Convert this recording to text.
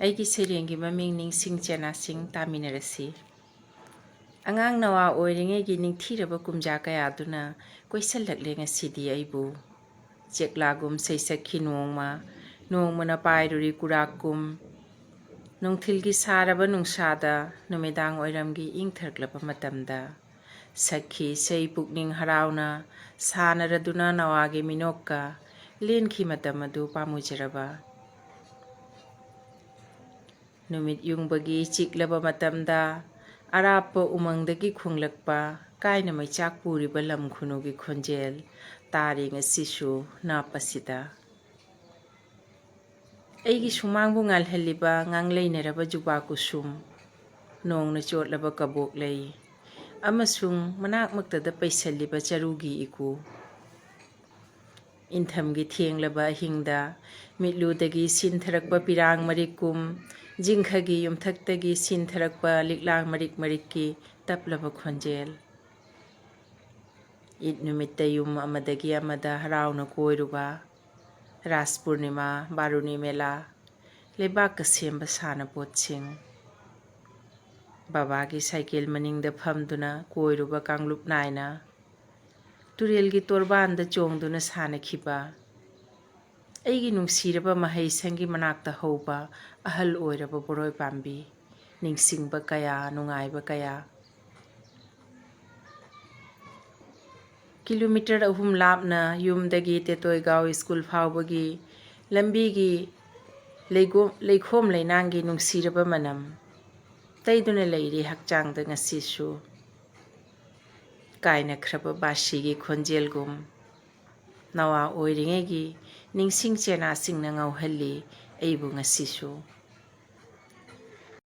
ꯑꯩꯒꯤ ꯁꯩꯔꯦꯡꯒꯤ ꯃꯃꯤꯡ ꯅꯤꯡꯁꯤꯡ ꯆꯦꯅꯥꯁꯤꯡ ꯇꯥꯃꯤꯟꯅꯔꯁꯤ꯫ ꯑꯉꯥꯡ ꯅꯋꯥ ꯑꯣꯏꯔꯤꯉꯩꯒꯤ ꯅꯤꯡꯊꯤꯔꯕ ꯀꯨꯝꯖꯥ ꯀꯌꯥꯗꯨꯅ ꯀꯣꯏꯁꯜꯂꯛꯂꯦ ꯉꯁꯤꯗꯤ ꯑꯩꯕꯨ꯫ ꯆꯦꯛꯂꯥꯒꯨꯝ ꯁꯩꯁꯛꯈꯤ ꯅꯣꯡꯃꯅ ꯄꯥꯏꯔꯨꯔꯤ ꯀꯨꯔꯥꯛꯀꯨꯝ꯫ ꯅꯨꯡꯊꯤꯜꯒꯤ ꯁꯥꯔꯕ ꯅꯨꯡꯁꯥꯗ ꯅꯨꯃꯤꯗꯥꯡ ꯋꯥꯏꯔꯝꯒꯤ ꯏꯪꯊꯔꯛꯂꯕ ꯃꯇꯝꯗ ꯁꯛꯈꯤ ꯏꯁꯩ ꯄꯨꯛꯅꯤꯡ ꯍꯔꯥꯎꯅ ꯁꯥꯟꯅꯔꯗꯨꯅ ꯅꯋꯥꯒꯤ ꯃꯤꯅꯣꯛꯀ ꯂꯦꯟꯈꯤ ꯃꯇꯝ ꯑꯗꯨ ꯄꯥꯝꯃꯨꯖꯔꯕ꯫ ꯅꯨꯃꯤꯠ ꯌꯨꯡꯕꯒꯤ ꯆꯤꯛꯂꯕ ꯃꯇꯝꯗ ꯑꯔꯥꯞꯄ ꯎꯃꯪꯗꯒꯤ ꯈꯨꯡꯂꯛꯄ ꯀꯥꯏꯅ ꯃꯩꯆꯥꯛ ꯄꯨꯔꯤꯕ ꯂꯝ ꯈꯨꯅꯨꯒꯤ ꯈꯣꯟꯖꯦꯜ ꯇꯥꯔꯤ ꯉꯁꯤꯁꯨ ꯅꯥꯞꯄꯁꯤꯗ꯫ ꯑꯩꯒꯤ ꯁꯨꯃꯥꯡꯕꯨ ꯉꯥꯜꯍꯜꯂꯤꯕ ꯉꯥꯡꯂꯩꯅꯔꯕ ꯖꯨꯕꯥ ꯀꯨꯁꯨꯝ, ꯅꯣꯡꯅ ꯆꯣꯠꯂꯕ ꯀꯕꯣꯛ ꯂꯩ, ꯑꯃꯁꯨꯡ ꯃꯅꯥꯛꯃꯛꯇꯗ ꯄꯩꯁꯜꯂꯤꯕ ꯆꯔꯨꯒꯤ ꯏꯀꯨ꯫ ꯏꯟꯊꯝꯒꯤ ꯊꯦꯡꯂꯕ ꯑꯍꯤꯡꯗ ꯃꯤꯠꯂꯨꯗꯒꯤ ꯁꯤꯟꯊꯔꯛꯄ ꯄꯤꯔꯥꯡ ꯃꯔꯤꯛꯀꯨꯝ, ꯖꯤꯡꯈꯒꯤ ꯌꯨꯝꯊꯛꯇꯒꯤ ꯁꯤꯟꯊꯔꯛꯄ ꯂꯤꯛꯂꯥꯡ ꯃꯔꯤꯛ ꯃꯔꯤꯛꯀꯤ ꯇꯞꯂꯕ ꯈꯣꯟꯖꯦꯜ꯫ ꯏꯗ ꯅꯨꯃꯤꯠꯇ ꯌꯨꯝ ꯑꯃꯗꯒꯤ ꯑꯃꯗ ꯍꯔꯥꯎꯅ ꯀꯣꯏꯔꯨꯕ, ꯔꯥꯁ ꯄꯨꯔꯅꯤꯃꯥ, ꯕꯥꯔꯨꯅꯤ ꯃꯦꯂꯥ, ꯂꯩꯕꯥꯛꯀ ꯁꯦꯝꯕ ꯁꯥꯟꯅꯄꯣꯠꯁꯤꯡ꯫ ꯕꯕꯥꯒꯤ ꯁꯥꯏꯀꯦꯜ ꯃꯅꯤꯡꯗ ꯐꯝꯗꯨꯅ ꯀꯣꯏꯔꯨꯕ ꯀꯥꯡꯂꯨꯞ ꯅꯥꯏꯅ, ꯇꯨꯔꯦꯜꯒꯤ ꯇꯣꯔꯕꯥꯟꯗ ꯆꯣꯡꯗꯨꯅ ꯁꯥꯟꯅꯈꯤꯕ, ꯑꯩꯒꯤ ꯅꯨꯡꯁꯤꯔꯕ ꯃꯍꯩꯁꯪꯒꯤ ꯃꯅꯥꯛꯇ ꯍꯧꯕ ꯑꯍꯜ ꯑꯣꯏꯔꯕ ꯕꯣꯔꯣꯏ ꯄꯥꯝꯕꯤ, ꯅꯤꯡꯁꯤꯡꯕ ꯀꯌꯥ, ꯅꯨꯡꯉꯥꯏꯕ ꯀꯌꯥ꯫ ꯀꯤꯂꯣꯃꯤꯇꯔ 3 ꯂꯥꯞꯅ ꯌꯨꯝꯗꯒꯤ ꯇꯦꯇꯣꯏꯒꯥꯎ ꯁ꯭ꯀꯨꯜ ꯐꯥꯎꯕꯒꯤ ꯂꯝꯕꯤꯒꯤ ꯂꯩꯈꯣꯝ ꯂꯩꯅꯥꯡꯒꯤ ꯅꯨꯡꯁꯤꯔꯕ ꯃꯅꯝ ꯇꯩꯗꯨꯅ ꯂꯩꯔꯤ ꯍꯛꯆꯥꯡꯗ ꯉꯁꯤꯁꯨ꯫ ꯀꯥꯏꯅꯈ꯭ꯔꯕ ꯕꯥꯁꯤꯒꯤ ꯈꯣꯟꯖꯦꯜꯒꯨꯝ ꯅꯋꯥ ꯑꯣꯏꯔꯤꯉꯩꯒꯤ ꯅꯤꯡꯁꯤꯡ ꯆꯦꯅꯥꯁꯤꯡꯅ ꯉꯥꯎꯍꯜꯂꯤ ꯑꯩꯕꯨ ꯉꯁꯤꯁꯨ꯫